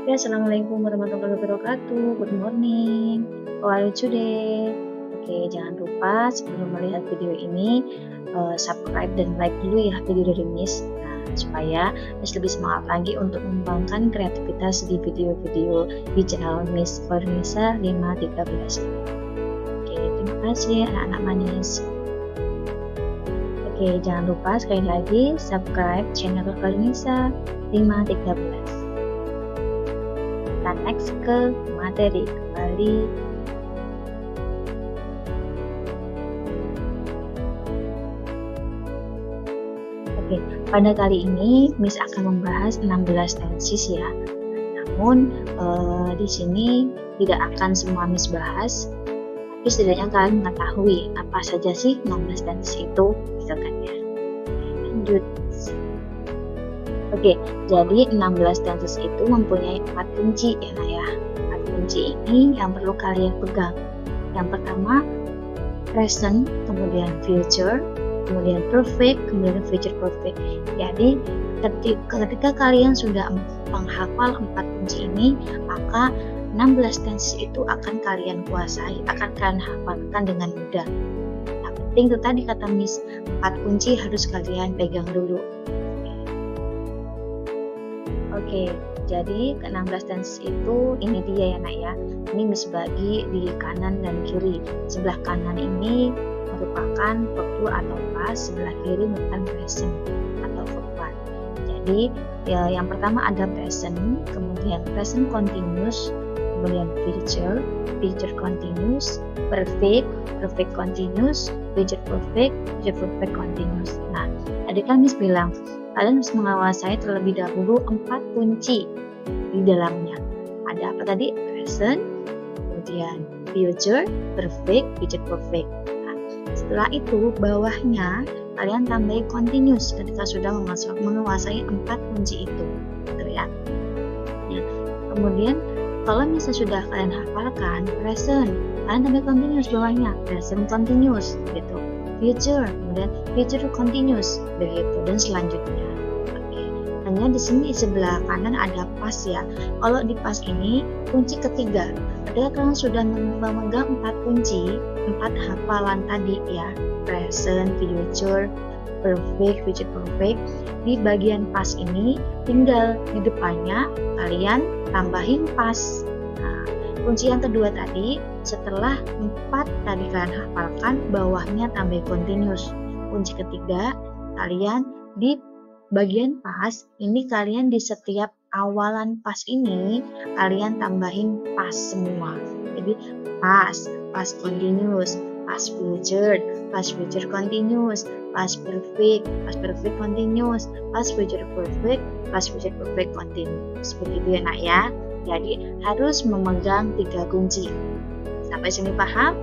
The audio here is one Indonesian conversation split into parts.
Ya, assalamualaikum warahmatullahi wabarakatuh. Good morning. How are you today? Oke, jangan lupa sebelum melihat video ini subscribe dan like dulu ya video dari Miss. Nah, supaya Miss lebih semangat lagi untuk mengembangkan kreativitas di video-video di channel Miss Farnisa 513. Oke, terima kasih anak-anak manis. Oke, jangan lupa sekali lagi subscribe channel Farnisa 513. Kita next ke materi kembali. Oke, pada kali ini Miss akan membahas 16 tenses ya. Namun di sini tidak akan semua Miss bahas, tapi setidaknya kalian mengetahui apa saja sih 16 tenses itu, gitu kan ya. Lanjut. Oke, jadi 16 tenses itu mempunyai 4 kunci ya Nak ya. 4 kunci ini yang perlu kalian pegang. Yang pertama present, kemudian future, kemudian perfect, kemudian future perfect. Jadi ketika kalian sudah menghafal 4 kunci ini, maka 16 tenses itu akan kalian kuasai, akan kalian hafalkan dengan mudah. Yang penting itu tadi kata Miss, 4 kunci harus kalian pegang dulu. Oke, jadi ke-16 tenses itu ini dia ya Nak ya. Ini Miss bagi di kanan dan kiri. Sebelah kanan ini merupakan verb to atau past, sebelah kiri merupakan present atau verb one. Jadi ya, yang pertama ada present, kemudian present continuous, kemudian future, future continuous, perfect, perfect continuous, future perfect, future perfect continuous. Nah, tadi kan Miss bilang kalian harus menguasai terlebih dahulu 4 kunci di dalamnya. Ada apa tadi? Present, kemudian future, perfect, future perfect. Nah, setelah itu bawahnya kalian tambahin continuous ketika sudah menguasai 4 kunci itu, gitu ya. Nah, kemudian kalau misalnya sudah kalian hafalkan present, kalian tambah continuous bawahnya, present continuous gitu. Future, kemudian future continuous begitu dan selanjutnya. Oke. Hanya di sini di sebelah kanan ada past ya. Kalau di past ini kunci ketiga. Ketika kalian sudah memegang 4 kunci, 4 hafalan tadi ya, present, future, perfect, future perfect. Di bagian past ini tinggal di depannya kalian tambahin past. Nah, kunci yang kedua tadi, setelah 4 tadi kalian hafalkan, bawahnya tambah continuous. Kunci ketiga, kalian di bagian past ini kalian di setiap awalan past ini kalian tambahin past semua. Jadi past continuous, past future continuous, past perfect continuous, past future perfect continuous. Begitu ya Nak ya. Jadi harus memegang 3 kunci. Sampai sini paham?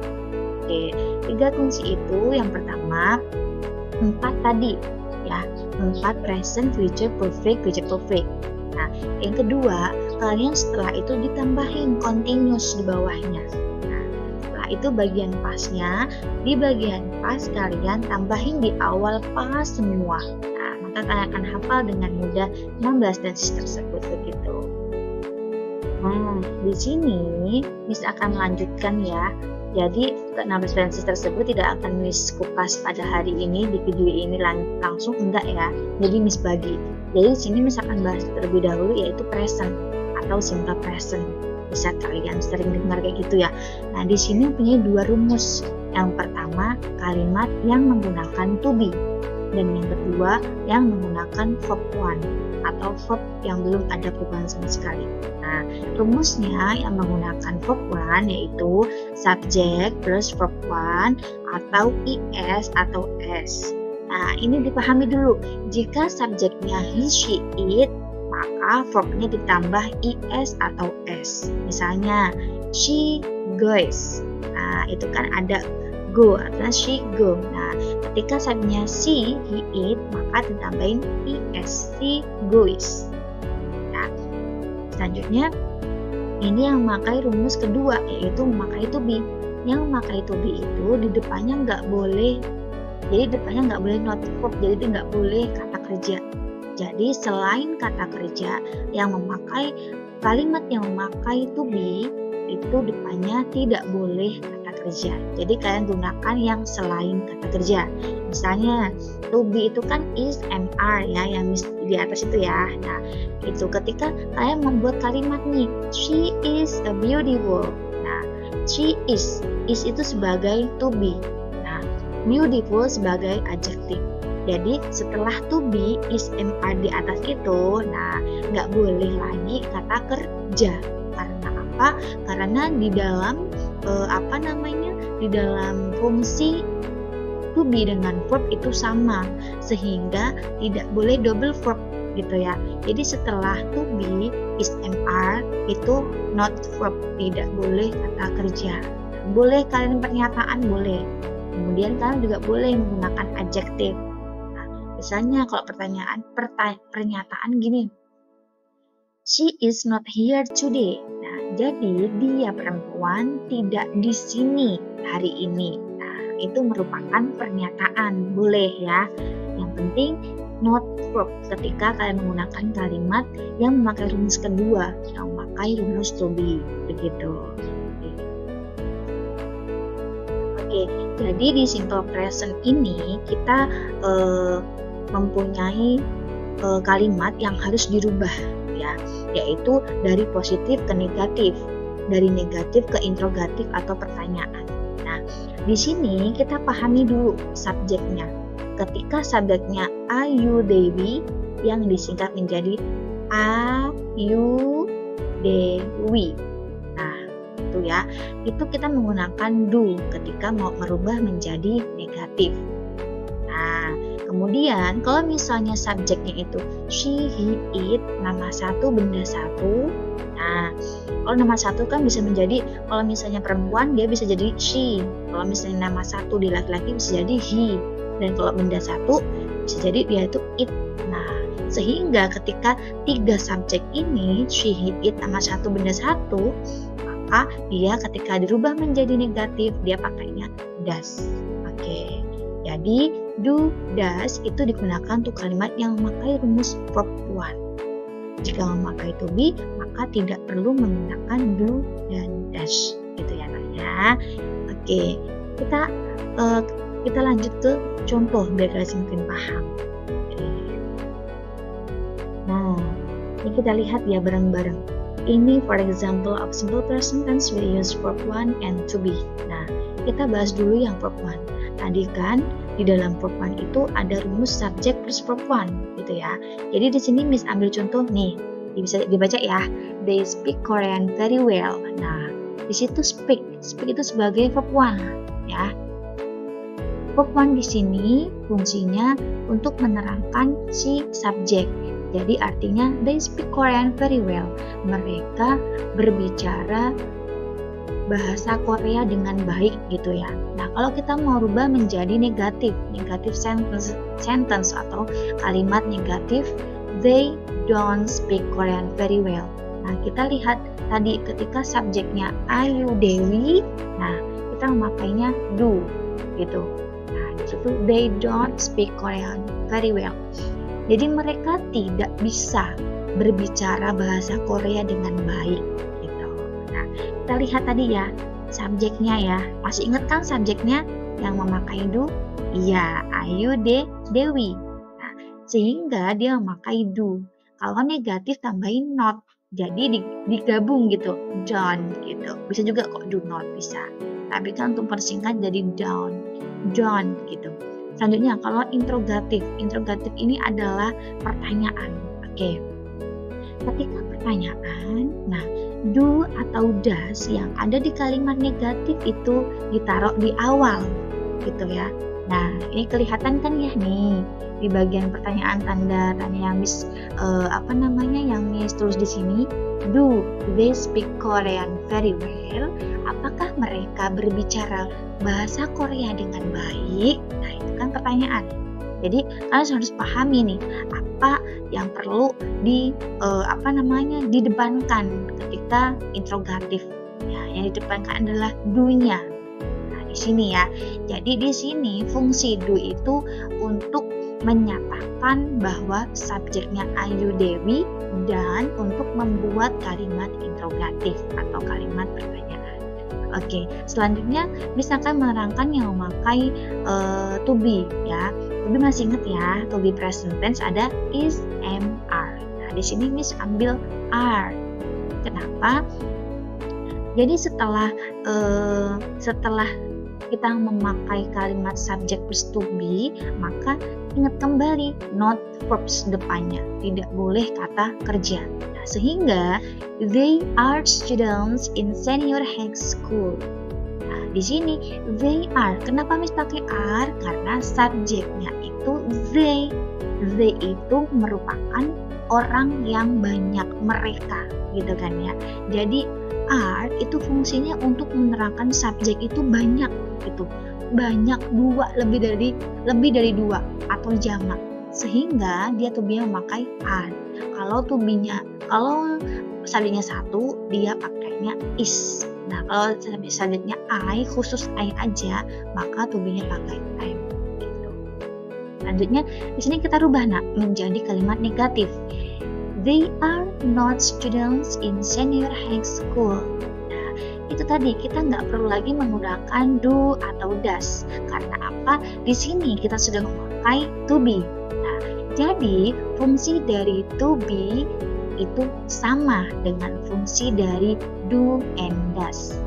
Oke, 3 kunci itu yang pertama 4 tadi ya, 4 present, future perfect, future perfect. Nah, yang kedua kalian setelah itu ditambahin continuous di bawahnya. Nah, setelah itu bagian pastnya, di bagian past kalian tambahin di awal past semua. Nah, maka kalian akan hafal dengan mudah 16 tenses tersebut begitu. Nah, di sini Miss akan melanjutkan ya. Jadi ke-16 tenses tersebut tidak akan Miss kupas pada hari ini di video ini langsung, enggak ya. Jadi Miss bagi. Jadi di sini Miss akan bahas terlebih dahulu yaitu present atau simple present. Bisa kalian sering dengar kayak gitu ya. Nah, di sini punya 2 rumus. Yang pertama kalimat yang menggunakan to be, dan yang kedua yang menggunakan verb one atau verb yang belum ada perubahan sama sekali. Nah, rumusnya yang menggunakan verb one yaitu subject plus verb one atau is atau s. Nah, ini dipahami dulu. Jika subjeknya he, she, it, maka verbnya ditambah is atau s. Misalnya she goes. Nah, itu kan ada go atau she go. Nah, ketika subjeknya she, he, it, maka ditambahin is, she goes. Nah, selanjutnya ini yang memakai rumus kedua yaitu memakai to be. Yang memakai to be itu di depannya nggak boleh, jadi depannya nggak boleh not verb, jadi nggak boleh kata kerja. Jadi selain kata kerja yang memakai kalimat yang memakai to be, itu depannya tidak boleh kata kerja. Jadi kalian gunakan yang selain kata kerja. Misalnya to be itu kan is and are ya, yang di atas itu ya. Nah, itu ketika kalian membuat kalimat nih, she is a beautiful. Nah, she is itu sebagai to be. Nah, beautiful sebagai adjective. Jadi setelah to be, is and are di atas itu, nah nggak boleh lagi kata kerja. Karena apa? Karena di dalam di dalam fungsi to be dengan verb itu sama, sehingga tidak boleh double verb gitu ya. Jadi setelah to be, is and are itu not verb, tidak boleh kata kerja. Boleh kalian pernyataan, boleh. Kemudian kalian juga boleh menggunakan adjective. Misalnya kalau pernyataan gini, she is not here today. Nah, jadi dia perempuan tidak di sini hari ini. Nah, itu merupakan pernyataan, boleh ya. Yang penting not verb ketika kalian menggunakan kalimat yang memakai rumus kedua, yang memakai rumus to be, begitu. Oke, jadi di simple present ini kita mempunyai kalimat yang harus dirubah ya, yaitu dari positif ke negatif, dari negatif ke interrogatif atau pertanyaan. Nah, di sini kita pahami dulu subjeknya. Ketika subjeknya Ayu Dewi yang disingkat menjadi Ayu Dewi. Nah, itu ya. Itu kita menggunakan do ketika mau merubah menjadi negatif. Nah, kemudian kalau misalnya subjeknya itu she, he, it, nama satu, benda satu. Nah, kalau nama satu kan bisa menjadi, kalau misalnya perempuan dia bisa jadi she. Kalau misalnya nama satu di laki-laki bisa jadi he. Dan kalau benda satu bisa jadi dia itu it. Nah, sehingga ketika tiga subjek ini, she, he, it, nama satu, benda satu, maka dia ketika dirubah menjadi negatif dia pakainya does. Oke. Jadi do, does itu digunakan untuk kalimat yang memakai rumus verb 1. Jika memakai to be, maka tidak perlu menggunakan do dan does, gitu ya Naya. Oke, kita lanjut ke contoh biar kalian semakin paham. Oke. Nah, ini kita lihat ya bareng-bareng. Ini for example of simple present tense we use verb 1 and to be. Nah, kita bahas dulu yang verb 1. Tadi kan di dalam verb 1 itu ada rumus subject plus verb 1 gitu ya. Jadi di sini Miss ambil contoh nih, bisa dibaca ya. They speak Korean very well. Nah, di situ speak itu sebagai verb 1 ya. Verb 1 di sini fungsinya untuk menerangkan si subjek. Jadi artinya they speak Korean very well. Mereka berbicara bahasa Korea dengan baik gitu ya. Nah, kalau kita mau rubah menjadi negatif sentence atau kalimat negatif, they don't speak Korean very well. Nah, kita lihat tadi ketika subjeknya Ayu Dewi, nah kita memakainya do gitu. Nah, di situ they don't speak Korean very well. Jadi mereka tidak bisa berbicara bahasa Korea dengan baik gitu. Nah, kita lihat tadi ya subjeknya ya. Masih ingat kan subjeknya yang memakai do? Iya, Ayu Dewi. Nah, sehingga dia memakai do. Kalau negatif tambahin not. Jadi digabung gitu, don't gitu. Bisa juga kok do not bisa. Tapi kan untuk persingkat jadi don't gitu. Selanjutnya kalau interrogatif ini adalah pertanyaan. Oke. Ketika pertanyaan, nah do atau does yang ada di kalimat negatif itu ditaruh di awal gitu ya. Nah, ini kelihatan kan ya nih di bagian pertanyaan tanda yang Miss yang Miss tulis di sini. Do they speak Korean very well? Apakah mereka berbicara bahasa Korea dengan baik? Nah, itu kan pertanyaan. Jadi kalian harus pahami nih apa yang perlu didepankan ketika interrogatif. Ya, yang didepankan adalah do-nya. Nah, di sini ya. Jadi di sini fungsi do itu untuk menyatakan bahwa subjeknya Ayu Dewi dan untuk membuat kalimat interrogatif atau kalimat pertanyaan. Oke, selanjutnya misalkan menerangkan yang memakai to be ya. To be masih ingat ya, to be present tense ada is, am, are. Nah, di sini Miss ambil are. Kenapa? Jadi setelah kita memakai kalimat subject plus to be, maka ingat kembali not verbs depannya, tidak boleh kata kerja. Nah, sehingga they are students in senior high school. Nah, di sini they are. Kenapa Miss pakai are? Karena subjeknya itu they. They itu merupakan orang yang banyak, mereka, gitu kan ya. Jadi are itu fungsinya untuk menerangkan subjek itu banyak, gitu. Banyak, dua, lebih dari dua atau jamak, sehingga dia to be memakai are. Kalau subjeknya satu, dia pakainya is. Nah, kalau subjeknya I, khusus I aja, maka to be-nya pakai am. Selanjutnya di sini kita rubah menjadi kalimat negatif. They are not students in senior high school. Nah, itu tadi kita nggak perlu lagi menggunakan do atau does. Karena apa? Di sini kita sudah memakai to be. Nah, jadi fungsi dari to be itu sama dengan fungsi dari do and does.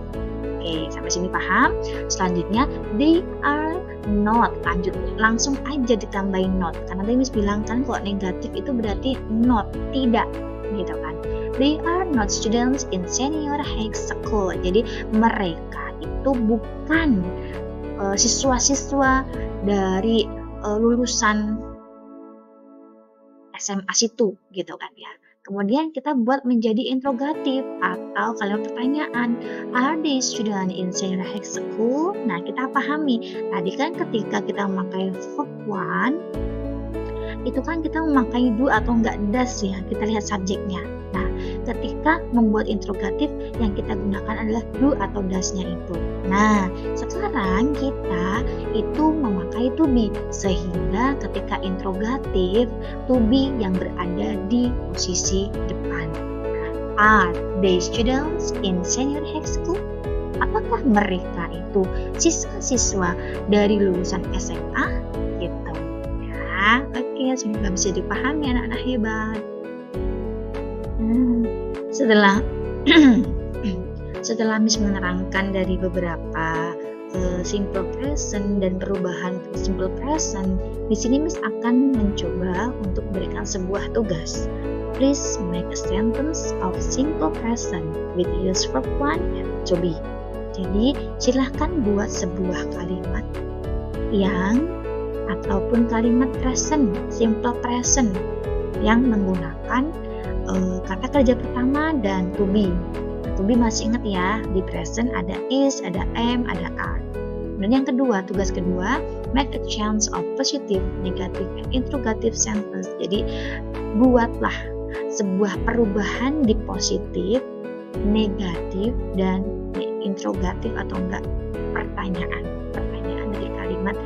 Oke, sampai sini paham? Selanjutnya, they are not. Lanjut, langsung aja ditambahin not. Karena tadi Miss bilang kan kalau negatif itu berarti not, tidak, gitu kan. They are not students in senior high school. Jadi mereka itu bukan siswa-siswa dari lulusan SMA situ, gitu kan ya. Kemudian kita buat menjadi interrogatif atau kalimat pertanyaan. Are they students in senior high school? Nah, kita pahami. Tadi kan ketika kita memakai verb one, itu kan kita memakai do atau enggak does ya. Kita lihat subjeknya. Nah, ketika membuat interrogatif, yang kita gunakan adalah do atau does-nya itu. Nah, sekarang kita itu memakai to be, sehingga ketika interrogatif, to be yang berada di posisi depan. Are they students in senior high school? Apakah mereka itu siswa-siswa dari lulusan SMA? Gitu ya. Oke, semoga bisa dipahami anak-anak hebat. Setelah Miss menerangkan dari beberapa simple present dan perubahan simple present, di sini Miss akan mencoba untuk memberikan sebuah tugas. Please make a sentence of simple present with use verb one and to be. Jadi silahkan buat sebuah kalimat yang ataupun kalimat present, simple present yang menggunakan kata kerja pertama dan to be. To be masih ingat ya, di present ada is, ada am, ada are. Dan yang kedua, tugas kedua, make a change of positive, negative, and interrogative sentence. Jadi buatlah sebuah perubahan di positif, negatif, dan interrogatif atau enggak pertanyaan dari kalimat.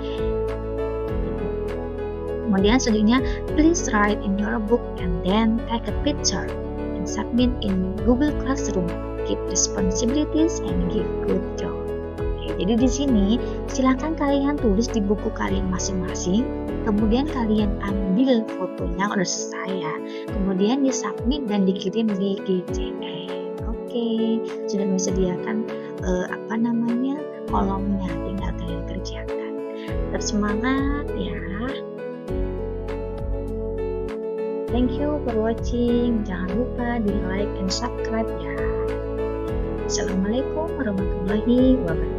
Kemudian selanjutnya, please write in your book and then take a picture and submit in Google Classroom. Keep responsibilities and give good job. Oke, jadi di sini silakan kalian tulis di buku kalian masing-masing. Kemudian kalian ambil fotonya udah selesai ya. Kemudian disubmit dan dikirim di GCE. Oke, sudah disediakan kolomnya, tinggal kalian kerjakan. Tetap semangat ya. Thank you for watching. Jangan lupa di like and subscribe ya. Assalamualaikum warahmatullahi wabarakatuh.